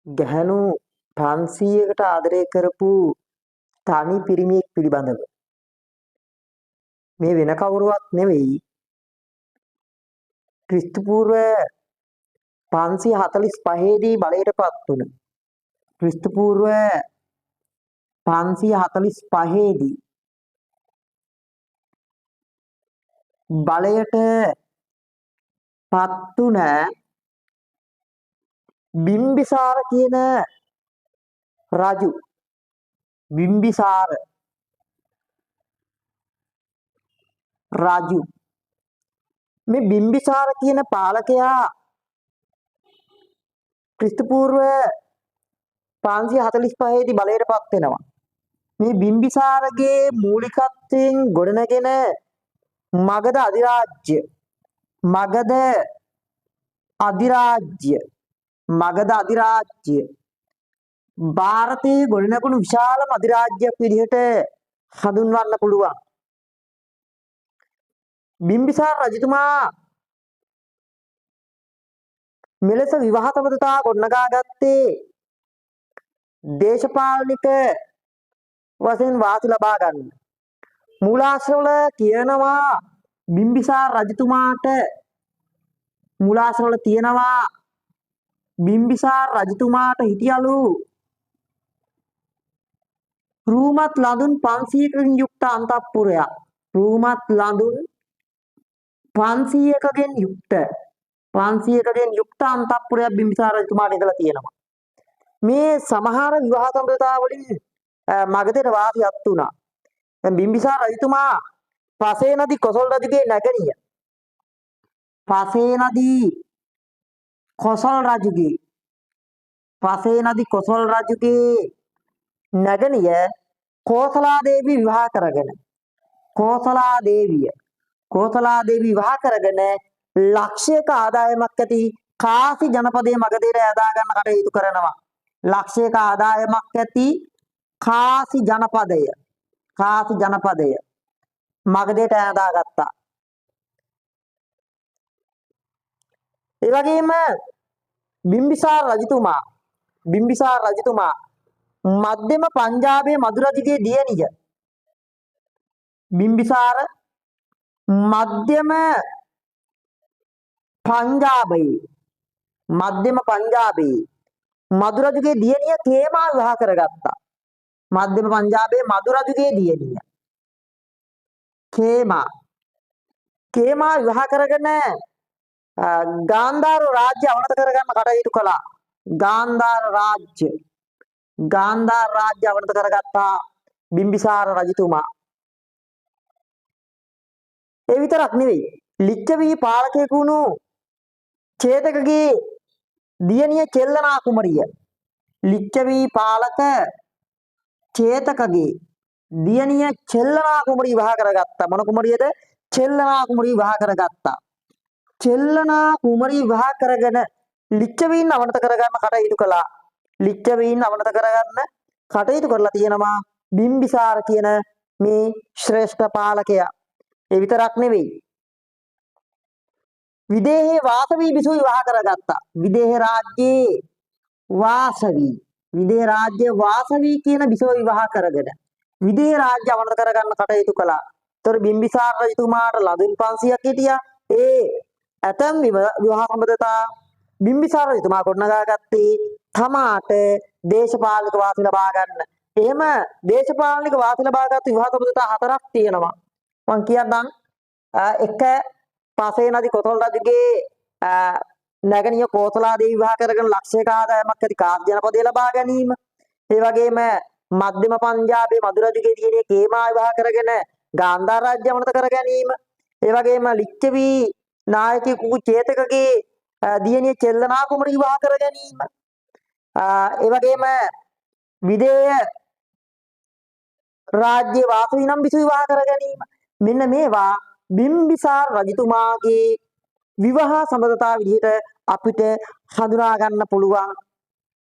ගැහැණු 500කට ආදරය කරපු තනි පිරිමියෙක් පිළිබඳව මේ වෙන කවුරුවත් නෙවෙයි ක්‍රිස්තු පූර්ව 545 දී බලයටපත් වුණ ක්‍රිස්තු පූර්ව 545 දී බලයට පත් වුණ බිම්බිසාර කියන රජු බිම්බිසාර රජු මේ බිම්බිසාර කියන පාලකයා ක්‍රිස්තු පූර්ව 545 දී බලයටපත් වෙනවා. මේ බිම්බිසාරගේ මූලිකත්වයෙන් ගොඩනගෙන මගධ අධිරාජ්‍ය ಭಾರತයේ ගොඩනැගුණු විශාලම අධිරාජ්‍යයක් විදිහට හඳුන්වන්න පුළුවන්. බිම්බිසාර රජතුමා මෙලෙස විවාහ සම්බන්ධතා ගොඩනගා ගත්තේ දේශපාලනික වශයෙන් වාසි ලබා ගන්න. මූලාශ්‍රවල කියනවා බිම්බිසාර රජතුමාට මූලාශ්‍රවල තියෙනවා බිම්බිසාර රජතුමාට හිටියලු රූමත් ලඳුන් 500කින් යුක්ත අන්තපුරයක්. රූමත් ලඳුන් 500කින් යුක්ත අන්තපුරයක් බිම්බිසාර රජතුමාට ඉඳලා තියෙනවා. මේ සමහර විවාහ සම්බන්ධතා වලින් මගධට වාසියක් වුණා. දැන් බිම්බිසාර රජතුමා පසේනදී කොසල් රජුගේ නැගණිය. පසේනදී කොසල් රජුගේ නැගණිය කෝසලා දේවී විවාහ කරගෙන විවාහ කරගෙන ලක්ෂයක ආදායමක් ඇති කාසි ජනපදයේ මගධයට ඇදා ගන්න කටයුතු කරනවා. ලක්ෂයක ආදායමක් ඇති කාසි ජනපදය මගධයට ඇදා ගත්තා. ඒ වගේම බිම්බිසාර රජතුමා මධ්‍යම පංජාබයේ මදු රජුගේ දියණිය. බිම්බිසාර මධ්‍යම පංජාබයේ මදු රජුගේ දියණිය කේමා විවාහ කරගත්තා. මධ්‍යම පංජාබයේ මදු රජුගේ දියණිය කේමා විවාහ කරගෙන ගාන්ධාර රාජ්‍ය අවනත කරගන්න කටයුතු කළා. ගාන්ධාර රාජ්‍ය අවනත කරගත්තා බිම්බිසාර රජතුමා. ඒ විතරක් නෙවෙයි ලිච්ඡවි පාලකයෙකු වුණු චේතකගේ දියණිය චෙල්ලනා කුමරිය. ලිච්ඡවි පාලක චේතකගේ දියණිය චෙල්ලනා කුමරිය විවාහ කරගත්තා. මොන කුමරියද? චෙල්ලනා කුමරිය විවාහ කරගත්තා. චෙල්ලනා කුමරිය විවාහ කරගෙන ලිච්ඡවීන් අවනත කරගන්න කටයුතු කළා. ලිච්ඡවීන් අවනත කරගන්න කටයුතු කරලා තියෙනවා බිම්බිසාර කියන මේ ශ්‍රේෂ්ඨ පාලකයා. ඒ විතරක් නෙවෙයි විදේහේ වාසවී බිසව විවාහ කරගත්තා. විදේහ රාජ්‍යයේ වාසවී කියන බිසව විවාහ කරගෙන විදේහ රාජ්‍ය අවනත කරගන්න කටයුතු කළා. ඒතර බිම්බිසාර රජතුමාට ලඳුන් 500ක් හිටියා. ඒ ඇතම් විවාහ සම්බන්ධතා බිම්බිසාර රජතුමා ගොඩනගා ගත්තේ තමාට දේශපාලනික වාසි ලබා ගන්න. එහෙම දේශපාලනික වාසි ලබාගත් විවාහ සම්බන්ධතා 4ක් තියෙනවා. මම කියන්නම්. එක පසේනදී කොසල් රජුගේ නැගණිය කෝසලා දේවී විවාහ කරගෙන ලක්ෂයක ආදායමක් ඇති කාසි ජනපදය ලබා ගැනීම. ඒ වගේම මධ්‍යම පංජාබයේ මදු රජුගේ දියණිය කේමා විවාහ කරගෙන ගාන්ධාර රාජ්‍ය අවනත කර ගැනීම. ඒ වගේම ලිච්ඡවි නායකයෙකු චේතකගේ දියණිය චෙල්ලනා කුමරිය විවාහ කර ගැනීම. ඒ වගේම විදේය රාජ්‍ය වාසවී නම් බිසව විවාහ කර ගැනීම. මෙන්න මේවා බිම්බිසාර රජතුමාගේ විවාහ සම්බන්ධතා විදිහට අපිට හඳුනා ගන්න පුළුවන්.